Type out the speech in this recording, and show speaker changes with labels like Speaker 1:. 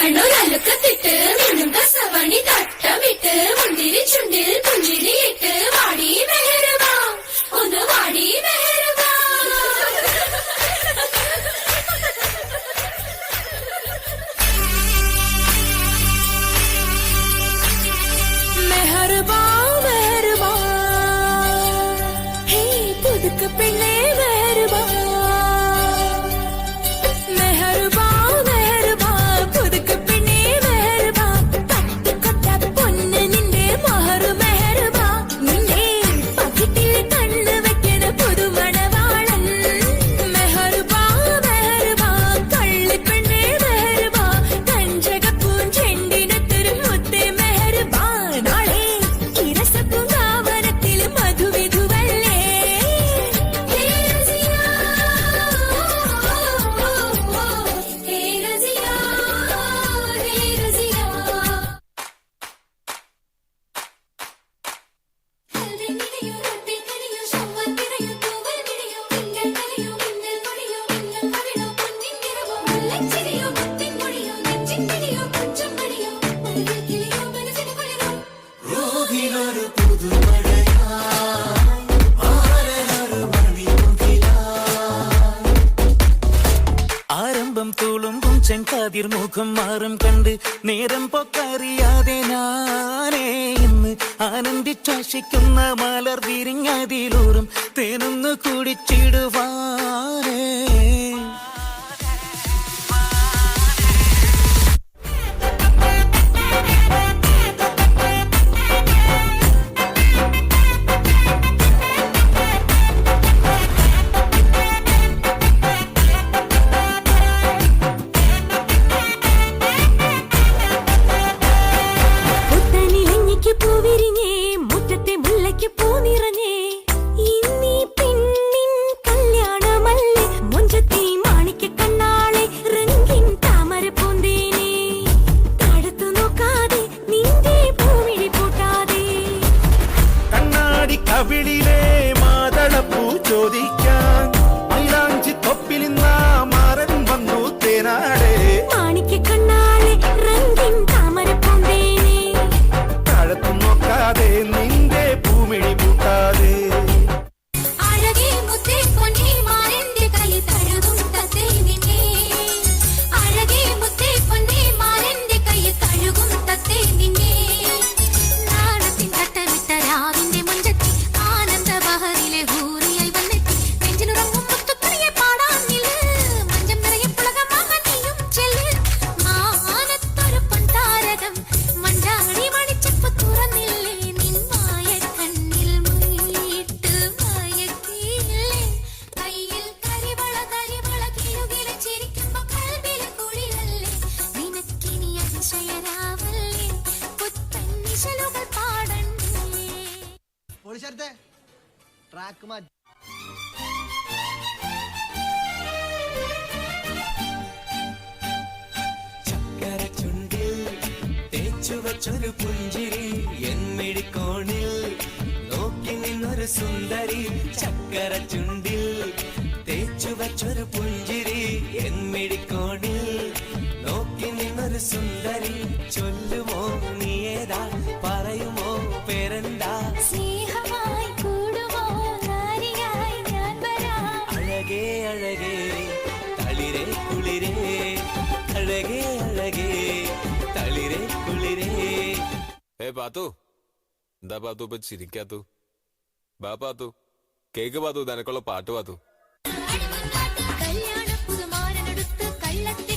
Speaker 1: കണ്ണൂരലുക്കത്തിട്ട് മിന്നും കസവണി തട്ടമിട്ട് മുന്തിരി ചുണ്ടിൽ പുഞ്ചിരിയിട്ട് വാടി മെഹറുബ ഒന്ന് വാടി മെഹറുബ മെഹറുബ മെഹറുബ ഹേ പുതുക്ക പെണ്ണേ മെഹറുബ മെഹറുബ മെഹറുബ പുതുക്ക പെണ്ണേ മെഹറുബ പട്ടിക്കൊട്ട പൊന്ന് നിന്റെ മഹറു മെഹറുബ നിന്റെ പകിട്ടിൽ കണ്ണു വെക്കണ പുതുമണവാളൻ മെഹറുബ മെഹറുബ കള്ളി പെണ്ണേ മെഹറുബ കഞ്ചകപ്പൂൻ ചെണ്ടിനത്തൊരു മുത്തേ മെഹറുബ നാളെ കിരസപ്പൂങ്കാവനത്തിൽ മധുവിധുവല്ലേ ഹേ റസിയ ഹേ റസിയ ഹേ റസിയ കൽവിനിയോ റബ്ബിനിയോ ശവ്വത്തിരയോ തൂവൽ വിളിയോ മിന്നൽ കലിയോ മിന്നൽ പൊടിയോ മിന്നൽ കവിളോ പൊന്നിൻ നിറവോ മുല്ലച്ചിരിയോ മുത്തിൻ പൊടിയോ നെഞ്ചിൻ പിടിയോ കൊഞ്ചം പടിയോ മഴവിൽ കിളിയോ മനസ്സിന് കുളിരോ
Speaker 2: റൂഹിനൊരു പുതുമഴയായി മാരനൊരു മണിമുകിലായി ആരംഭം തുളുമ്പും ചെങ്കാതിർ മുഖം മാറും കണ്ട് നേരം പൊക്കറിയാതെ ഞാനേ ഇന്ന് ആനന്ദിച്ചാശിക്കുന്ന മലർ വിരിഞ്ഞതിലൂറും തേനൊന്ന് കുടിച്ചിടുവാനേ
Speaker 1: പുത്തനിലഞ്ഞിക്ക് പൂവിരിഞ്ഞേ മുറ്റത്തെ മുല്ലയ്ക്ക് പൂ നിറഞ്ഞേ ഇന്നീ പെണ്ണിൻ കല്യാണമല്ലേ മുഞ്ചത്തി മാണിക്ക കണ്ണാളെ റംഗിൻ താമര പൂന്തേനെ തടുത്തു നോക്കാതെ നിന്റെ പൂവിഴി പൂട്ടാതെ
Speaker 2: കണ്ണാടി കവിളിലെ മാതളപ്പൂ ചോദിക്കാൻ മൈലാഞ്ചി തൊപ്പിലിന്ന മാറൻ വന്നു തേനാടേ
Speaker 1: മാണിക്ക കണ്ണാളെ റംഗിൻ താമര പൂന്തേനെ
Speaker 2: താഴത്തു നോക്കാതെ നിന്റെ പൂമിഴി പൂട്ടാതെ
Speaker 1: അഴകേ മുത്തേ പൊന്നേ മാരന്റെ കൈ തഴുകും തത്തേ നിന്നെ അഴകേ മുത്തേ പൊന്നേ മാരന്റെ കൈ തഴുകും തത്തേ നിന്നെ നാണത്തിൻ തട്ടമിട്ട രാവിന്റെ മുഞ്ചത്തി ആനന്ദ ബഹറിലെ ഹൂറിയായി വന്നെത്തി നെഞ്ചിനുറങ്ങും മുത്തുക്കുറിയെ പാടാൻ നില്ല് മഞ്ചം നിറയെ പുളകമാകാൻ നീയും ചെല്ല് മാനത്തൊരു പൊൻതാരകം മണ്ടാടി മണിച്ചപ്പ് തുറന്നില്ലേ നിൻ മായക്കണ്ണിൽ മുന്നിട്ട് മയക്കിയില്ലേ കയ്യിൽ കരിവള കിഴുകിലെ ചിരിക്കുമ്പോ കൽവിലെ കുളിരല്ലേ നിനക്കിനി അതിശയരാവല്ലേ പുത്തൻ നിശലുകൾ പാടണ്ടേ
Speaker 3: പോളിശരത്തെ ട്രാക്ക് മാറ്റി
Speaker 2: ചക്കര ചുണ്ടിൽ തേച്ചു വച്ചൊരു പുഞ്ചിരി എന്നിടിക്കോണിൽ നോക്കി നിന്നൊരു സുന്ദരി ചക്കര ചുണ്ടിൽ തേച്ചു വച്ചൊരു പുഞ്ചിരി എന്നിടിക്കോണിൽ നോക്കി നിന്നൊരു സുന്ദരി ചൊല്ലുമോ നീയേതാ പറയുമോ പേരെന്താ
Speaker 1: സ്നേഹമായി കൂടുമോ നാരിയായി ഞാൻ വരാം
Speaker 2: അഴകേ അഴകേ തളിരേ കുളിരേ അഴകേ അഴകേ തളിരേ കുളിരേ
Speaker 4: പാത്തു എന്താ പാത്തു ഇപ്പൊ ചിരിക്കാത്തു ബാ പാത്തു കേക്ക് പാത്തു നിനക്കുള്ള പാട്ട് പാത്തു
Speaker 1: കല്യാണ പുതുമാരനെടുത്ത് കള്ളത്തെ